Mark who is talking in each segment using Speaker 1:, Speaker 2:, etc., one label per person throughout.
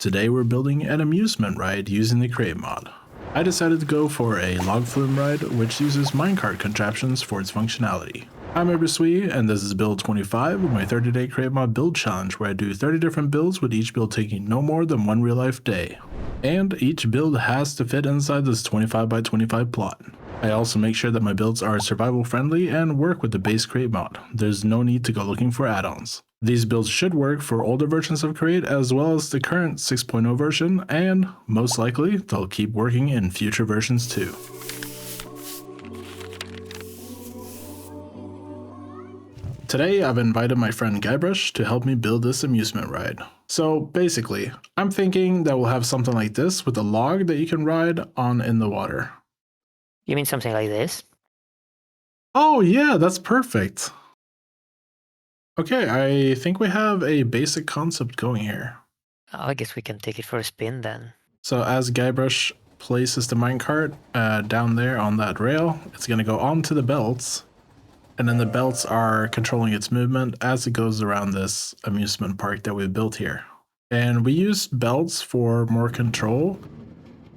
Speaker 1: Today we're building an amusement ride using the crate mod. I decided to go for a log flume ride which uses minecart contraptions for its functionality. I'm Uberswe and this is build 25 of my 30-day crate mod build challenge where I do 30 different builds with each build taking no more than one real life day. And each build has to fit inside this 25 by 25 plot. I also make sure that my builds are survival friendly and work with the base crate mod. There's no need to go looking for add-ons. These builds should work for older versions of Crate as well as the current 6.0 version, and most likely they'll keep working in future versions too. Today I've invited my friend Guybrush to help me build this amusement ride. So basically, I'm thinking that we'll have something like this with a log that you can ride on in the water.
Speaker 2: You mean something like this?
Speaker 1: Oh yeah, that's perfect. Okay, I think we have a basic concept going here.
Speaker 2: I guess we can take it for a spin then.
Speaker 1: So as Guybrush places the minecart down there on that rail, it's going to go onto the belts, and then the belts are controlling its movement as it goes around this amusement park that we've built here. And we use belts for more control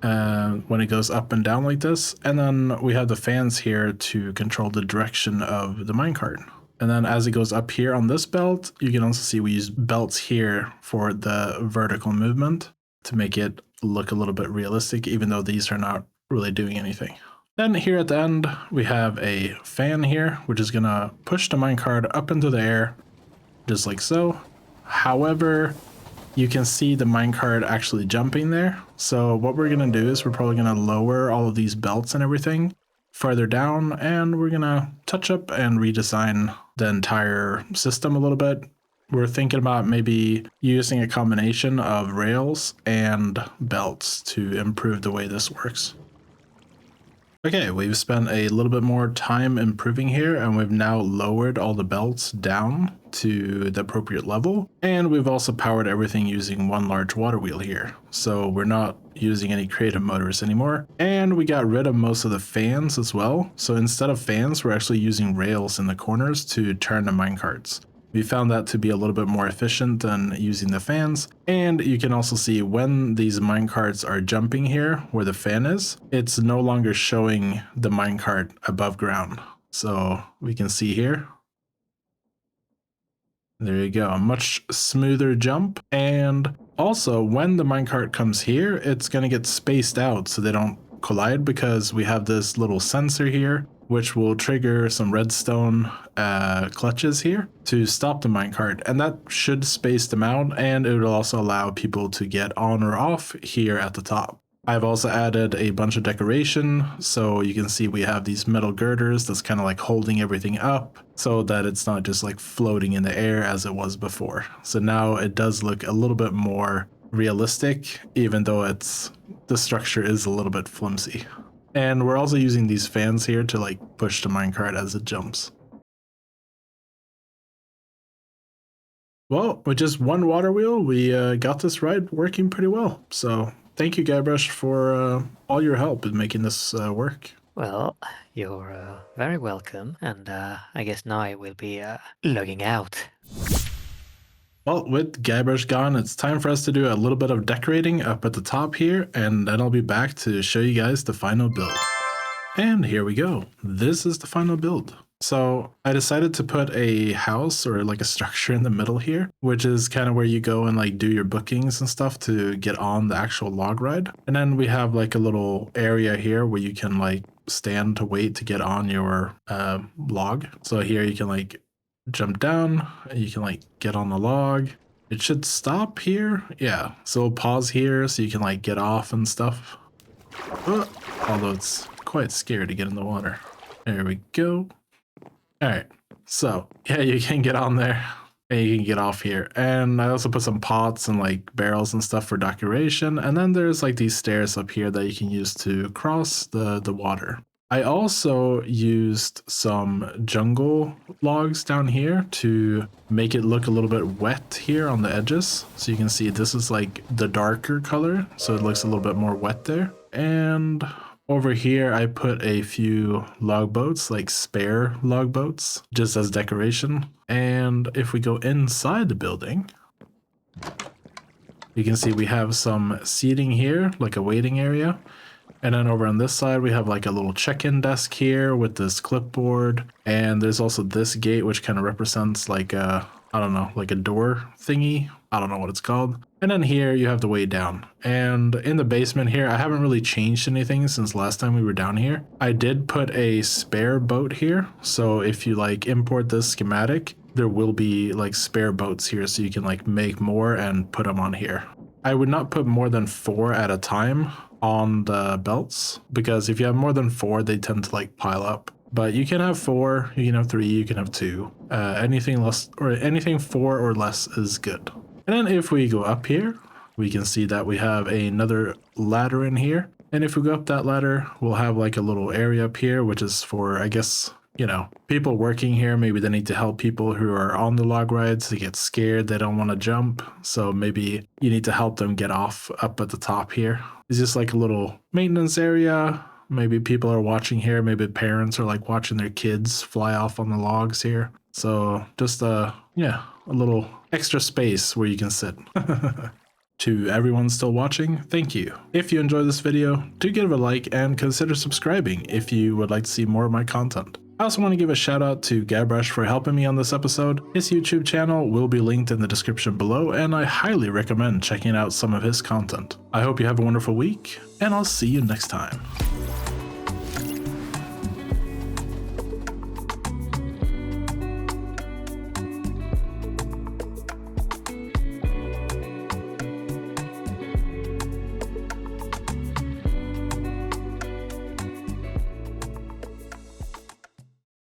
Speaker 1: when it goes up and down like this, and then we have the fans here to control the direction of the minecart. And then as it goes up here on this belt, you can also see we use belts here for the vertical movement to make it look a little bit realistic, even though these are not really doing anything. Then here at the end, we have a fan here, which is going to push the minecart up into the air, just like so. However, you can see the minecart actually jumping there. So what we're going to do is we're probably going to lower all of these belts and everything further down, and we're gonna touch up and redesign the entire system a little bit. We're thinking about maybe using a combination of rails and belts to improve the way this works. Okay, we've spent a little bit more time improving here, and we've now lowered all the belts down to the appropriate level, and we've also powered everything using one large water wheel here, so we're not using any creative motors anymore. And we got rid of most of the fans as well, so instead of fans we're actually using rails in the corners to turn the minecarts. We found that to be a little bit more efficient than using the fans, and you can also see when these minecarts are jumping here where the fan is, it's no longer showing the minecart above ground. So we can see here. There you go, a much smoother jump. And also when the minecart comes here, it's going to get spaced out so they don't collide, because we have this little sensor here which will trigger some redstone clutches here to stop the minecart, and that should space them out, and it will also allow people to get on or off here at the top. I've also added a bunch of decoration, so you can see we have these metal girders that's kind of like holding everything up so that it's not just like floating in the air as it was before. So now it does look a little bit more realistic, even though the structure is a little bit flimsy. And we're also using these fans here to like push the minecart as it jumps. Well, with just one water wheel, we got this ride working pretty well. So thank you, Guybrush, for all your help in making this work.
Speaker 2: Well, you're very welcome, and I guess now I will be logging out.
Speaker 1: Well, with Guybrush gone, it's time for us to do a little bit of decorating up at the top here, and then I'll be back to show you guys the final build. And here we go. This is the final build. So I decided to put a house or like a structure in the middle here, which is kind of where you go and like do your bookings and stuff to get on the actual log ride. And then we have like a little area here where you can like stand to wait to get on your log. So here you can like jump down, you can like get on the log. It should stop here. Yeah, so we'll pause here so you can like get off and stuff. Although it's quite scary to get in the water. There we go. All right, so yeah, you can get on there and you can get off here. And I also put some pots and like barrels and stuff for decoration. And then there's like these stairs up here that you can use to cross the water. I also used some jungle logs down here to make it look a little bit wet here on the edges. So you can see this is like the darker color, so it looks a little bit more wet there. And over here, I put a few log boats, like spare log boats, just as decoration. And if we go inside the building, You can see we have some seating here, like a waiting area. And then over on this side, we have like a little check-in desk here with this clipboard. And there's also this gate, which kind of represents like a, I don't know, like a door thingy. I don't know what it's called. And then here you have the way down. And in the basement here, I haven't really changed anything since last time we were down here. I did put a spare boat here. So if you like import this schematic, there will be like spare boats here so you can like make more and put them on here. I would not put more than 4 at a time on the belts, because if you have more than 4, they tend to like pile up. But you can have 4, you can have 3, you can have 2. Anything less or anything 4 or less is good. And then if we go up here, we can see that we have another ladder in here. And if we go up that ladder, we'll have like a little area up here, which is for, I guess, you know, people working here. Maybe they need to help people who are on the log rides. They get scared, they don't want to jump, so maybe you need to help them get off up at the top here. It's just like a little maintenance area. Maybe people are watching here, maybe parents are like watching their kids fly off on the logs here. So just yeah, a little extra space where you can sit. To everyone still watching, thank you. If you enjoyed this video, do give it a like and consider subscribing if you would like to see more of my content. I also want to give a shout out to Guybrush for helping me on this episode. His YouTube channel will be linked in the description below, and I highly recommend checking out some of his content. I hope you have a wonderful week, and I'll see you next time.